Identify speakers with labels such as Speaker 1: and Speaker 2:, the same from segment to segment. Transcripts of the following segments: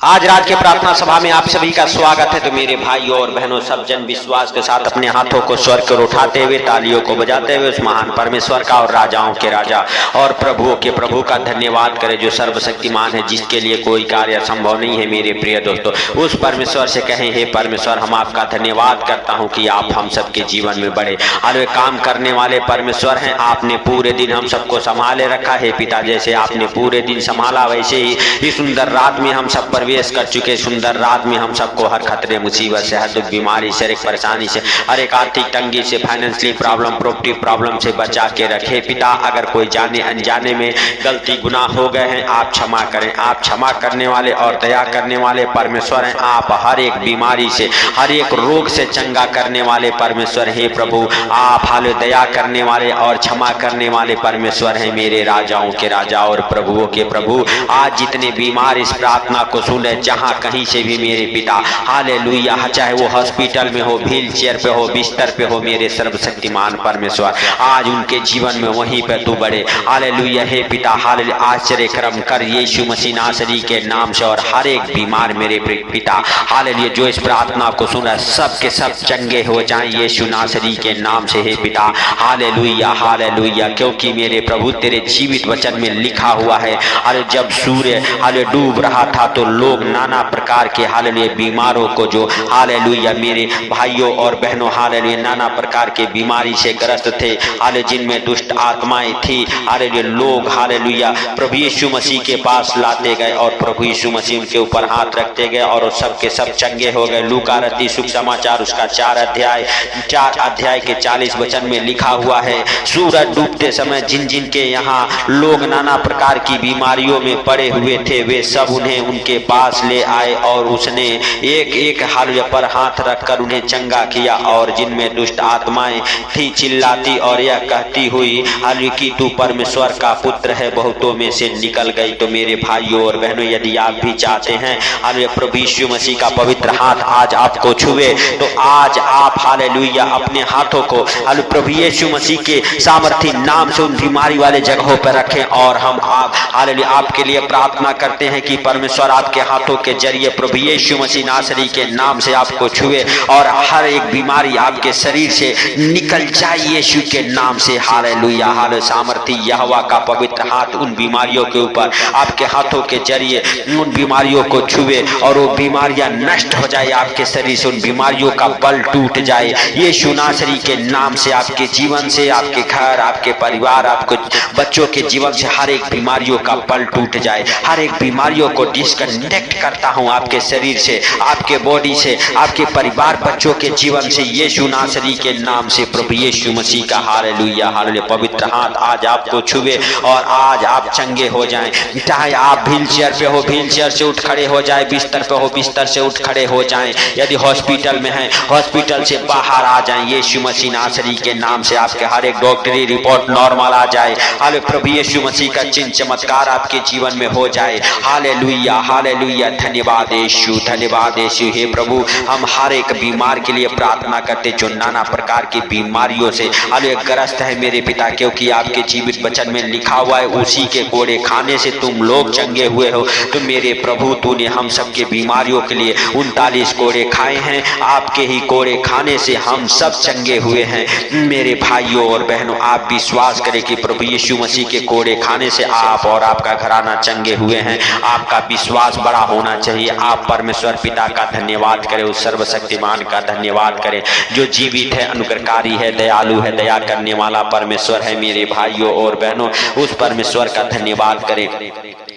Speaker 1: आज रात के प्रार्थना सभा में आप सभी का स्वागत है। तो मेरे भाइयों और बहनों, सब जन विश्वास के साथ अपने हाथों को स्वर की ओर उठाते हुए, तालियों को बजाते हुए उस महान परमेश्वर का और राजाओं के राजा और प्रभुओं के प्रभु का धन्यवाद करें, जो सर्वशक्तिमान है, जिसके लिए कोई कार्य असंभव नहीं है। मेरे प्रिय दोस्तों, उस परमेश्वर से कहें, हे परमेश्वर, हम आपका धन्यवाद करता हूँ कि आप हम सबके जीवन में बड़े और काम करने वाले परमेश्वर हैं। आपने पूरे दिन हम सबको संभाले रखा है पिता। जैसे आपने पूरे दिन संभाला, वैसे ही इस सुंदर रात में हम सब प्रवेश कर चुके। सुंदर रात में हम सबको हर खतरे, मुसीबत से, हर दुख, बीमारी, शारीरिक परेशानी से, हर एक आर्थिक तंगी से, फाइनेंशियली प्रॉब्लम, प्रॉपर्टी प्रॉब्लम से बचा के रखे पिता। अगर कोई जाने अनजाने में गलती गुनाह हो गए हैं, आप क्षमा करें। आप क्षमा करने वाले और दया करने वाले परमेश्वर हैं। आप हर एक बीमारी से, हर एक रोग से चंगा करने वाले परमेश्वर हैं। प्रभु, आप हाल दया करने वाले और क्षमा करने वाले परमेश्वर हैं। मेरे राजाओं के राजा और प्रभुओं के प्रभु, आज जितने बीमार इस प्रार्थना को सुने, जहां कहीं से भी मेरे पिता, हालेलुया, चाहे वो हॉस्पिटल में हो, व्हील चेयर पे हो, बिस्तर पे हो, मेरे सर्वशक्तिमान परमेश्वर, आज उनके जीवन में वहीं पे तू बड़े, हालेलुया, हे पिता, हालेलुया, आश्चर्य कर्म कर यीशु मसीह नासरी के नाम से। और हर एक बीमार मेरे पिता, हालेलुया, जो इस प्रार्थना को सुना, सब के सब चंगे हो जाएं यीशु नासरी के नाम से, हे पिता, हालेलुया, हालेलुया। क्योंकि मेरे प्रभु, तेरे जीवित वचन में लिखा हुआ है, अरे जब सूर्य हालेलुया डूब रहा था तो लोग नाना प्रकार के हालेलुया बीमारों को, जो हालेलुया मेरे भाइयों और बहनों, हालेलुया नाना प्रकार के बीमारी से ग्रस्त थे, हालेलुया जिनमें दुष्ट आत्माएं थी, हालेलुया लोग हालेलुया प्रभु यीशु मसीह के पास लाते गए और प्रभु यीशु मसीह उनके ऊपर हाथ रखते गए और सब के सब चंगे हो गए। लूका रत्ती शुभ समाचार उसका 4 अध्याय के 40 वचन में लिखा हुआ है, सूरज डूबते समय जिन जिन के यहाँ लोग नाना प्रकार की बीमारियों में पड़े हुए थे, वे सब उन्हें उनके पास ले आए और उसने एक एक हालत पर हाथ रखकर उन्हें चंगा किया। और जिनमें दुष्ट आत्माएं थी, चिल्लाती और यह कहती हुई, हालेलुया कि तू परमेश्वर का पुत्र है, बहुतों में से निकल गई। तो मेरे भाइयों और बहनों, यदि आप भी चाहते हैं हालेलुया प्रभु यीशु मसीह का पवित्र हाथ आज आपको छुए, तो आज आप हालेलुया अपने हाथों को हालेलुया प्रभु यीशु मसीह के सामर्थी नाम से उन बीमारी वाले जगहों पर रखें। और हम आप हालेलुया आपके लिए प्रार्थना करते हैं कि परमेश्वर आपके हाथों के जरिए प्रभु यीशु मसीह नासरी के नाम से आपको छुए और हर एक बीमारी आपके शरीर से निकल जाए यीशु के नाम से। हालेलुया, हालेलुया, सामर्थी यहोवा का पवित्र हाथ उन बीमारियों के ऊपर आपके हाथों के जरिए उन बीमारियों को छुए और वो बीमारियां नष्ट हो जाए आपके शरीर से, उन बीमारियों का बल टूट जाए यीशु नासरी के नाम से। आपके जीवन से, आपके घर, आपके परिवार, आपको बच्चों के जीवन से हर एक बीमारियों का बल टूट जाए। हर एक बीमारियों को डिस्कनेक्ट करता हूं आपके शरीर से, आपके बॉडी से, आपके परिवार, बच्चों के जीवन से यीशु नासरी के नाम से। प्रभु यीशु मसीह का हालेलुया, हालेलुया पवित्र हाथ आज आपको छुए और आज आप चंगे हो जाएं। चाहे आप व्हील चेयर पे हो, व्हील चेयर से उठ खड़े हो जाए, बिस्तर पे हो, बिस्तर से उठ खड़े हो जाएं। यदि हॉस्पिटल में हैं, हॉस्पिटल से बाहर आ जाएं यीशु मसीह नासरी के नाम से। आपके हर एक डॉक्टरी रिपोर्ट नॉर्मल आ जाए। हालेलुया प्रभु यीशु मसीह का चिन्ह चमत्कार आपके जीवन में हो जाए। हालेलुया, हालेलुया, धन्यवाद यीशु, धन्यवाद यीशु। हे प्रभु, हम हर एक बीमार के लिए प्रार्थना करते जो नाना प्रकार की बीमारियों से हालेलुया ग्रस्त है मेरे पिता, क्योंकि आपके जीवित वचन में लिखा हुआ है, उसी के कोड़े खाने से तुम लोग चंगे हुए हो। तो मेरे प्रभु, तूने हम सबके बीमारियों के लिए 39 कोड़े खाए हैं, आपके ही कोड़े खाने से हम सब चंगे हुए हैं। मेरे भाइयों और बहनों, आप विश्वास करें कि प्रभु यीशु मसीह के कोड़े खाने से आप और आपका घराना चंगे हुए हैं। आपका विश्वास बड़ा होना चाहिए। आप परमेश्वर पिता का धन्यवाद करें, उस सर्वशक्तिमान का धन्यवाद करें जो जीवित है, अनुग्रहकारी है, दयालु है, दया करने वाला परमेश्वर है। मेरे भाइयों और बहनों, उस परमेश्वर का धन्यवाद करें।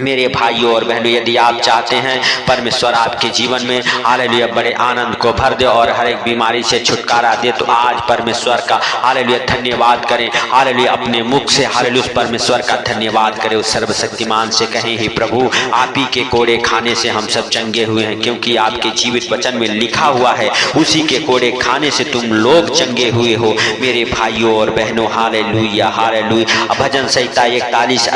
Speaker 1: मेरे भाइयों और बहनों, यदि आप चाहते हैं परमेश्वर आपके जीवन में हालेलुया बड़े आनंद को भर दे और हर एक बीमारी से छुटकारा दे, तो आज परमेश्वर का हालेलुया धन्यवाद करें। हालेलुया अपने मुख से हालेलुया उस परमेश्वर का धन्यवाद करें, उस सर्वशक्तिमान से कहें, हे प्रभु, आप ही के कोड़े खाने से हम सब चंगे हुए हैं, क्योंकि आपके जीवित वचन में लिखा हुआ है, उसी के कोड़े खाने से तुम लोग चंगे हुए हो। मेरे भाइयों और बहनों, हालेलुया, हालेलुया। भजन संहिता 41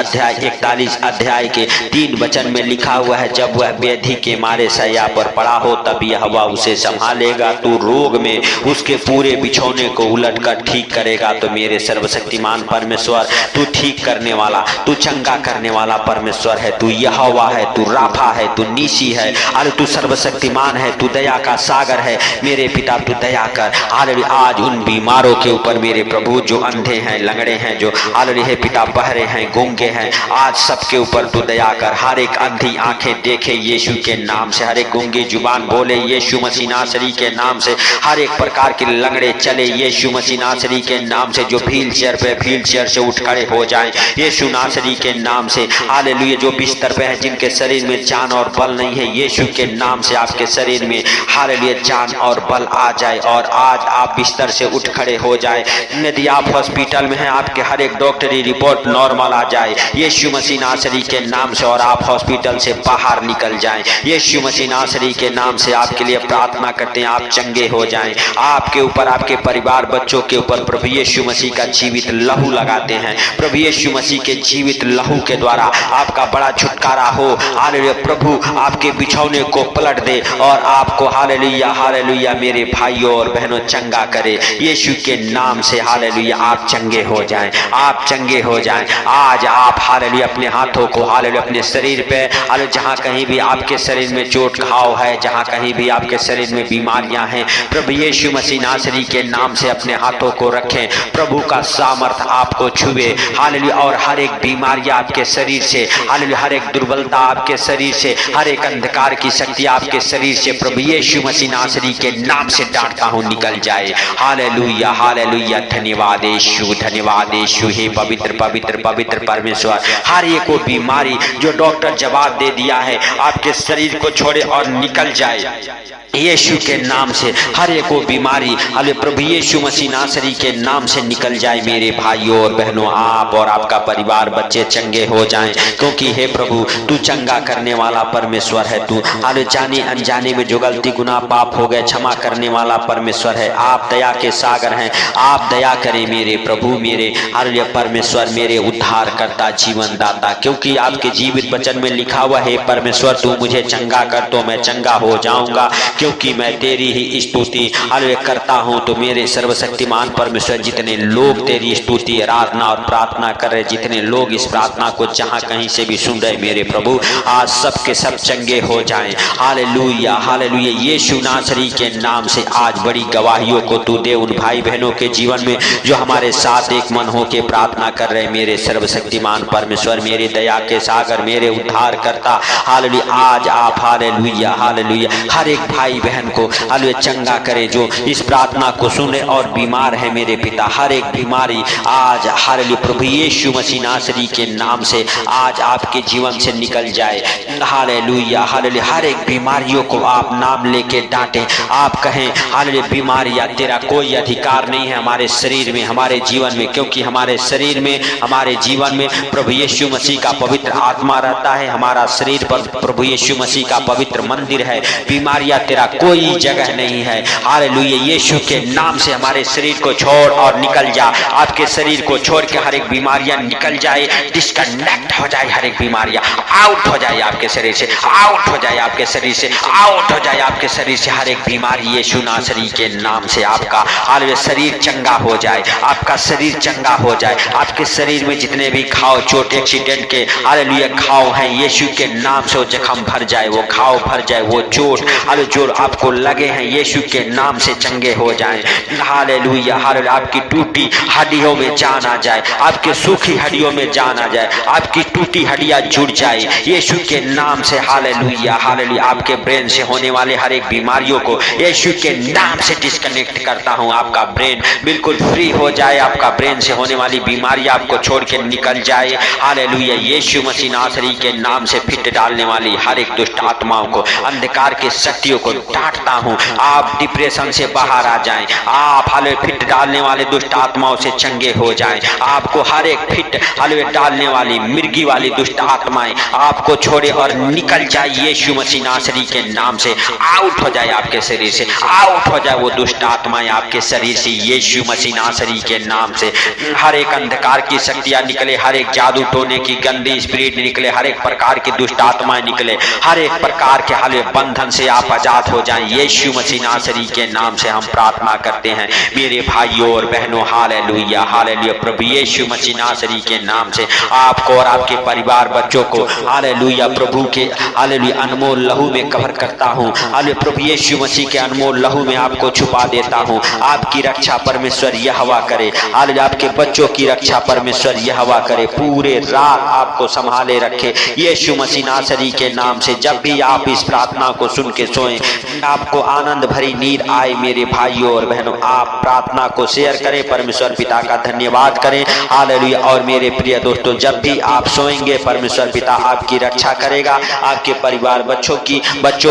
Speaker 1: अध्याय के 3 वचन में लिखा हुआ है, जब वह व्याधि के मारे शैया पर पड़ा हो तब यह हवा उसे संभालेगा, तू रोग में उसके पूरे बिछौने को उलटकर ठीक करेगा। तो मेरे सर्वशक्तिमान परमेश्वर, तू ठीक करने वाला, तू चंगा करने वाला परमेश्वर है, तू यहोवा है, तू राफा है, तू नीसी है, अरे तू सर्वशक्तिमान है, तू दया का सागर है। मेरे पिता तू दया कर हालेलुया। आज उन बीमारों के ऊपर मेरे प्रभु, जो अंधे हैं, लंगड़े हैं, जो हालेलुया हे पिता बहरे हैं, गूंगे हैं, आज सबके ऊपर तू दया कर। हर एक अंधी आंखें देखे यीशु के नाम से, हर एक गूंगी जुबान बोले यीशु मसीह नासरी के नाम से, हर एक प्रकार के लंगड़े चले यीशु मसीह नासरी के नाम से, जो व्हील चेयर पे व्हील चेयर से उठ खड़े हो जाएं यीशु नासरी के नाम से। हालेलुया। जो बिस्तर पे है, जिनके शरीर में जान और बल नहीं है, यीशु के नाम से आपके शरीर में हालेलुया जान और बल आ जाए और आज आप बिस्तर से उठ खड़े हो जाए। यदि आप हॉस्पिटल में हैं, आपके हर एक डॉक्टरी रिपोर्ट नॉर्मल आ जाए यीशु मसीह नासरी के नाम से और आप हॉस्पिटल से बाहर निकल जाएं यीशु मसीह नासरी के नाम से। आपके लिए प्रार्थना करते हैं, आप चंगे हो जाएं। आपके ऊपर, आपके परिवार बच्चों के ऊपर प्रभु यीशु मसीह का जीवित लहू लगाते हैं। प्रभु यीशु मसीह के जीवित लहू के द्वारा आपका बड़ा छुटकारा हो। हालेलुया। प्रभु आपके बिछौने को पलट दे और आपको हालेलुया हालेलुया मेरे भाइयों और बहनों चंगा करे यीशु के नाम से। हालेलुया। आप चंगे हो जाएं, आप चंगे हो जाएं। आज आप हालेलुया अपने हाथों को हालेलुया अपने शरीर पे, हालेलुया जहां कहीं भी आपके शरीर में चोट घाव है, जहां कहीं भी आपके शरीर में बीमारियां हैं, प्रभु यीशु मसीह नासरी के नाम से अपने हाथों को रखें। प्रभु का सामर्थ आपको छुए हालेलुया और हर एक बीमारियां आपके शरीर से, हालेलुया हर एक दुर्बलता आपके शरीर से, हर एक अंधकार की शक्ति आपके शरीर से प्रभु यीशु मसीह नासरी के नाम से डांटता हूं निकल जाए। Hallelujah hallelujah. धन्यवाद यीशु, धन्यवाद यीशु। हे पवित्र पवित्र पवित्र परमेश्वर, हर एक को बीमारी जो डॉक्टर जवाब दे दिया है आपके शरीर को छोड़े और निकल जाए यीशु के नाम से। हर एक को बीमारी हालेलुया प्रभु यीशु मसीह नासरी के नाम से निकल जाए। मेरे भाइयों और बहनों, आप और आपका परिवार बच्चे चंगे हो जाएं, क्योंकि हे प्रभु तू चंगा करने वाला परमेश्वर है। तू हालेलुया जाने अनजाने में जो गलती गुनाह पाप हो गए क्षमा करने वाला परमेश्वर है। आप दया के सागर हैं, आप दया करें मेरे प्रभु, मेरे हालेलुया परमेश्वर, मेरे उद्धार करता जीवन दाता, क्योंकि आपके जीवित वचन में लिखा हुआ है परमेश्वर तू मुझे चंगा कर तो मैं चंगा हो जाऊंगा, क्योंकि मैं तेरी ही स्तुति हालेलुया करता हूं। तो मेरे सर्वशक्तिमान परमेश्वर, जितने लोग तेरी स्तुति आराधना और प्रार्थना कर रहे, जितने लोग इस प्रार्थना को जहां कहीं से भी सुन रहे मेरे प्रभु, आज सबके सब चंगे हो जाएं। Hallelujah hallelujah. यीशु नासरी के नाम से आज बड़ी गवाहियों को तू दे उन भाई बहनों के जीवन में जो हमारे साथ एक मन हो के प्रार्थना कर रहे। मेरे सर्वशक्तिमान परमेश्वर, मेरे दया के सागर, मेरे उद्धार करता हालेलुया, आज आप हालेलुया हालेलुया हर एक भाई बहन को हालेलुया चंगा करे जो इस प्रार्थना को सुने और बीमार है मेरे पिता। हर एक बीमारी आज हालेलुया प्रभु यीशु मसीह नासरी के नाम से आज आपके जीवन से निकल जाए। Hallelujah hallelujah. हर एक बीमारियों को आप नाम लेके डांटें, आप कहें हालेलुया बीमारियां तेरा कोई अधिकार नहीं है हमारे शरीर में, हमारे जीवन में, क्योंकि हमारे शरीर में, हमारे जीवन में प्रभु यीशु मसीह का पवित्र आत्मा रहता है। हमारा शरीर पर प्रभु यीशु मसीह का पवित्र मंदिर है। बीमारियां तेरा कोई जगह नहीं है। हालेलुया। यीशु के नाम से हमारे शरीर को छोड़ और निकल जा। आपके शरीर को छोड़ के हर एक बीमारियां निकल जाए, डिस्कनेक्ट हो जाए, हर एक बीमारियां आउट हो जाए आपके शरीर से, आउट हो जाए आपके शरीर से, आउट हो जाए आपके शरीर से। हर एक बीमारी यीशु नासरी के नाम से आपका हालेलुया शरीर चंगा हो जाए, आपका शरीर चंगा हो जाए। आपके शरीर में जितने भी घाव चोट एक्सीडेंट के हालेलुया घाव हैं यीशु के नाम से वो जख्म भर जाए, वो घाव भर जाए, वो चोट हालेलुया जो आपको लगे हैं यीशु के नाम से चंगे हो जाएं। Hallelujah hallelujah. आपकी टूटी हड्डियों में जान आ जाए, आपके सूखी हड्डियों में जान आ जाए, आपकी टूटी हड्डियां जुड़ जाए यीशु के नाम से। Hallelujah hallelujah. आपके ब्रेन से होने वाले हर एक बीमारियों को यीशु के नाम से डिस्कनेक्ट करता हूं। आपका ब्रेन बिल्कुल फ्री हो जाए, आपका ब्रेन से होने वाली बीमारी आपको छोड़ के निकल जाए। हालेलुया। यीशु मसीह नासरी के नाम से फिट डालने वाली हर एक दुष्ट आत्माओं को, अंधकार के शक्तियों को डांटता हूं। आप डिप्रेशन से बाहर आ जाएं, आप हालेलुया फिट डालने वाले दुष्ट आत्माओं से चंगे हो जाएं। आपको हर एक फिट हालेलुया डालने वाली मिर्गी वाली दुष्ट आत्माएं आपको छोड़े और निकल जाए यीशु मसीह नासरी के नाम से। आउट हो जाए आपके शरीर से, आउट हो जाए वो दुष्ट आत्माएं आपके शरीर से यीशु मसीह नासरी के नाम से। हर एक अंधकार की शक्तियां निकले, हर एक जादू टोने की गंदी स्पिरिट निकले, हर एक प्रकार की दुष्ट आत्माएं निकले, हर एक प्रकार के हाले बंधन से आप आजाद हो जाएं। यीशु मसीह नासरी के नाम से हम प्रार्थना करते हैं मेरे भाइयों और बहनों। Hallelujah hallelujah. प्रभु यीशु मसीह नासरी के नाम से आपको और आपके परिवार बच्चों को हालेलुया प्रभु के हालेलुया अनमोल लहू में कवर करता हूँ। हालेलुया प्रभु यीशु मसीह के अनमोल लहू में आपको छुपा देता हूँ। आपकी रक्षा परमेश्वर यहोवा करे। हालेलुया आपके बच्चों की रक्षा परमेश्वर यहोवा करे, पूरे रात आपको संभाले रखे यीशु मसीह नासरी के नाम से। जब भी आप इस प्रार्थना को सुन के सोएं, आपको आनंद भरी नींद आए मेरे भाइयों और बहनों। आप प्रार्थना को शेयर करें, परमेश्वर पिता का धन्यवाद करें। हालेलुया। और मेरे प्रिय दोस्तों, जब भी आप सोएंगे परमेश्वर पिता आपकी रक्षा करेगा, आपके परिवार बच्चों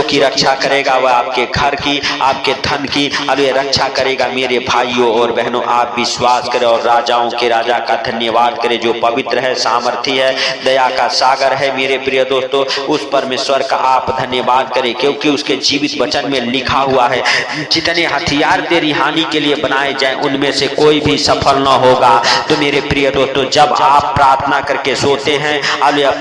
Speaker 1: की रक्षा करेगा, वह आपके घर की, आपके धन की हालेलुया रक्षा करेगा मेरे भाइयों और बहनों। आप विश्वास करें और राजाओं के राजा का धन्यवाद करें, जो पवित्र है, सामर्थी है, दया का सागर है मेरे प्रिय दोस्तों। उस परमेश्वर का आप धन्यवाद करें, क्योंकि उसके जीवित वचन में लिखा हुआ है, जितने हथियार तेरी हानि के लिए बनाए जाए उनमें से कोई भी सफल न होगा। तो मेरे प्रिय दोस्तों, जब आप प्रार्थना करके सोते हैं हालेलुया,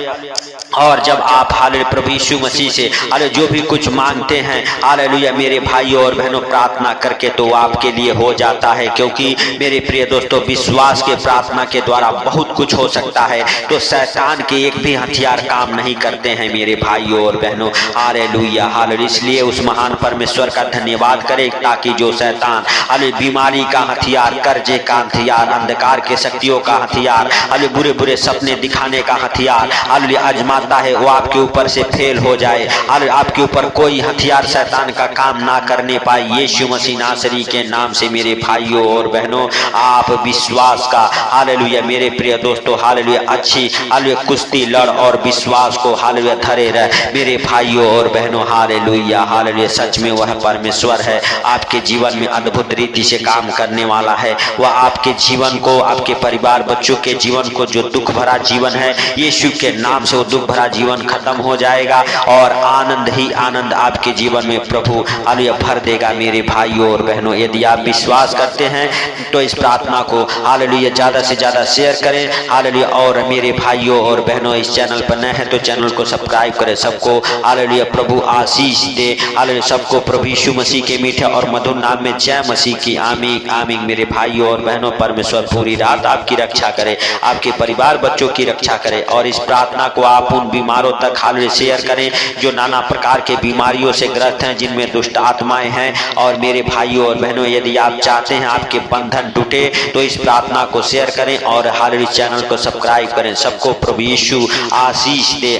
Speaker 1: और जब आप हालेलुया प्रभु यीशु मसीह से हालेलुया जो भी कुछ मांगते हैं हालेलुया मेरे भाइयों और बहनों, प्रार्थना करके तो आपके लिए हो जाता है। क्योंकि मेरे प्रिय दोस्तों, विश्वास के प्रार्थना के द्वारा बहुत कुछ हो सकता है। तो शैतान के एक भी हथियार काम नहीं करते हैं मेरे भाइयों और बहनों। Hallelujah hallelujah. इसलिए उस महान परमेश्वर का धन्यवाद करें, ताकि जो शैतान हालेलुया बीमारी का हथियार, कर्जे का हथियार, अंधकार के शक्तियों का हथियार, हालेलुया बुरे बुरे सपने दिखाने का हथियार हालेलुया आजमाता है, वो आपके ऊपर से फेल हो जाए। हालेलुया आपके ऊपर कोई हथियार शैतान का काम ना करने पाए यीशु मसीह नासरी के नाम से। मेरे भाइयों और बहनों, आप विश्वास का हालेलुया मेरे प्रिय दोस्तों हालेलुया अच्छी हालेलुया कुश्ती लड़ और विश्वास को हालेलुया धरे रहे मेरे भाइयों और बहनों। Hallelujah hallelujah. सच में वह परमेश्वर है, आपके जीवन में अद्भुत रीति से काम करने वाला है। वह आपके जीवन को, आपके परिवार बच्चों के जीवन को, जो दुख भरा जीवन है, यीशु के नाम से वो दुख भरा जीवन खत्म हो जाएगा और आनंद ही आनंद आपके जीवन में प्रभु हालेलुया भर देगा मेरे भाइयों और बहनों। यदि आप विश्वास करते हैं तो इस प्रार्थना को हालेलुया ज्यादा से ज्यादा शेयर करें हालेलुया। और मेरे भाइयों और बहनों, इस चैनल पर नए हैं तो चैनल को सब्सक्राइब करें। सबको हालेलुया प्रभु आशीष दे हालेलुया। सबको प्रभु यीशु मसीह के मीठे और मधुर नाम में जय मसीह की आमीन आमीन। मेरे भाइयों और बहनों, परमेश्वर पूरी रात आपकी रक्षा करे, आपके परिवार बच्चों की रक्षा करे। और इस प्रार्थना को आप उन बीमारों तक हालेलुया शेयर करें जो नाना प्रकार के बीमारियों से ग्रस्त हैं, जिनमें दुष्ट आत्माएं हैं। और मेरे भाइयों और बहनों, यदि आप चाहते हैं आपके बंधन टूटे तो इस प्रार्थना को शेयर करें और हालेलुया चैनल को सब्सक्राइब करें। सबको प्रभु यीशु आशीष दे।